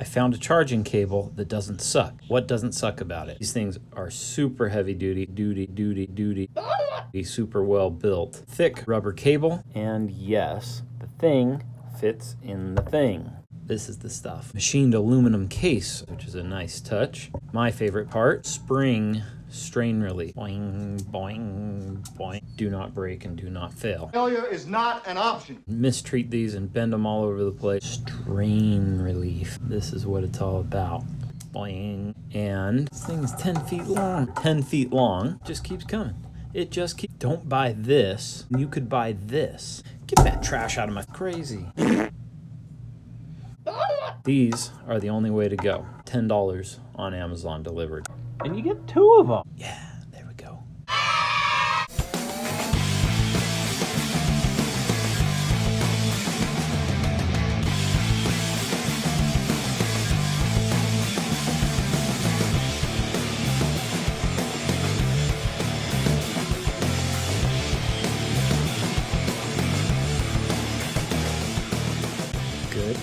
I found a charging cable that doesn't suck. What doesn't suck about it? These things are super heavy duty, super well built. Thick rubber cable, and yes, the thing fits in the thing. This is the stuff. Machined aluminum case, which is a nice touch. My favorite part, spring strain relief. Boing, boing, boing. Do not break and do not fail. Failure is not an option. Mistreat these and bend them all over the place. Strain relief. This is what it's all about. Boing. And this thing is 10 feet long. 10 feet long. Just keeps coming. It just keeps. Don't buy this. You could buy this. Get that trash out of my crazy. These are the only way to go. $10 on Amazon delivered. And you get 2 of them. Yeah, there we go. Good.